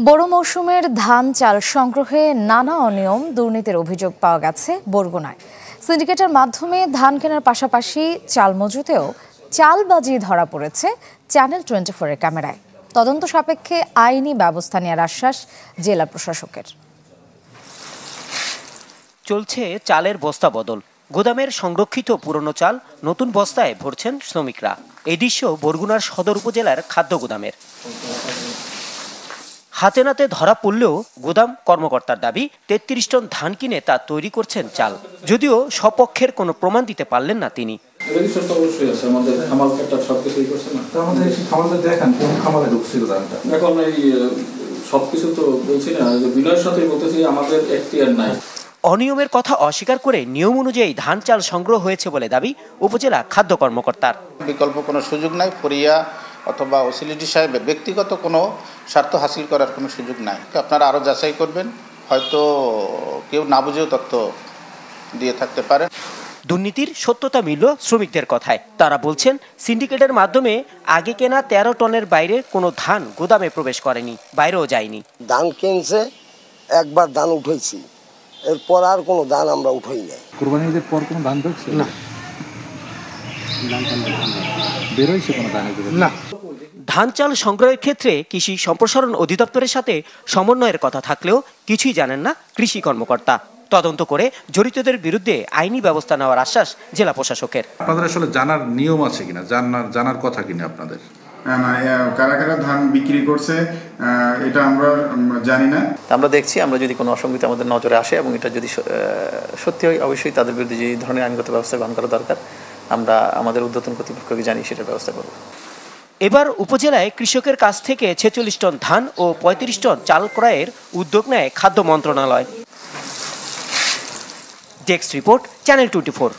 বড় মৌসুমের ধান চাল সংগ্রহে নানা অনিয়ম দুর্নীতির অভিযোগ পাওয়া গেছে বরগুনায়। সিন্ডিকেটের মাধ্যমে ধান কেনার পাশাপাশি চাল মজুতেও চালবাজি ধরা পড়েছে চ্যানেল 24 এর ক্যামেরায়। তদন্ত সাপেক্ষে আইনি ব্যবস্থা নেওয়ার আশ্বাস জেলা প্রশাসকের। চলছে চালের বস্তা বদল। গোদামের সংরক্ষিত পুরনো চাল নতুন বস্তায় ভরছেন শ্রমিকরা। এই দৃশ্য বরগুনার সদর উপজেলার খাদ্য গুদামের। হাতে নাতে ধরা পড়লেও গোদাম কর্মকর্তার দাবি ৩৩ টন ধান কিনে তা তৈরি করছেন চাল, যদিও স্বপক্ষের কোনো প্রমাণ দিতে পারলেন না তিনি। অনিয়মের কথা অস্বীকার করে নিয়ম অনুযায়ী ধান চাল সংগ্রহ হয়েছে বলে দাবি উপজেলা খাদ্য কর্মকর্তার। বিকল্প কোনো সুযোগ নাই, ফরিয়া অথবা ওসিলিটি সাহেবের ব্যক্তিগত কোনো স্বার্থ হাসিল করার কোনো সুযোগ নাই। আপনারা আরও যাচাই করবেন, হয়তো কেউ না বুঝেও তথ্য দিয়ে থাকতে পারে। দুর্নীতির সত্যতা মিলল শ্রমিকদের কথায়। তারা বলছেন সিন্ডিকেটের মাধ্যমে আগে কেনা ১৩ টনের বাইরে কোনো ধান গোদামে প্রবেশ করেনি, বাইরেও যায়নি। ধান কিনছে, একবার ধান উঠাইছি, এরপর আর কোনো ধান আমরা উঠাই নাই। কুরবানির ঈদের পর কোনো ধান ঢুকছে না, বেরোইছে কোনো ধান না। ধান চাল সংগ্রহের ক্ষেত্রে কৃষি সম্প্রসারণ অধিদপ্তরের সাথে সমন্বয়ের কথা থাকলেও কিছুই জানেন না কৃষি কর্মকর্তা। তদন্ত করে জড়িতদের বিরুদ্ধে আইনি ব্যবস্থা নেওয়ার আশ্বাস জেলা প্রশাসকের। আপনাদের আসলে জানার নিয়ম আছে কিনা, জানার কথা কিনা আপনাদের? কারা কারা ধান বিক্রি করছে এটা আমরা জানি না। আমরা দেখছি, আমরা যদি কোনো অসঙ্গতি আমাদের নজরে আসে এবং এটা যদি সত্যি হয়, অবশ্যই তাদের বিরুদ্ধে যে ধরনের আইনগত ব্যবস্থা গ্রহণ করা দরকার আমরা আমাদের ঊর্ধ্বতন কর্তৃপক্ষকে জানিয়ে সেটার ব্যবস্থা করব। এবার উপজেলায় কৃষকের কাছ থেকে ৪৬ টন ধান ও ৩৫ টন চাল ক্রয়ের উদ্যোগ নেয় খাদ্য মন্ত্রণালয়। Desk report, channel 24।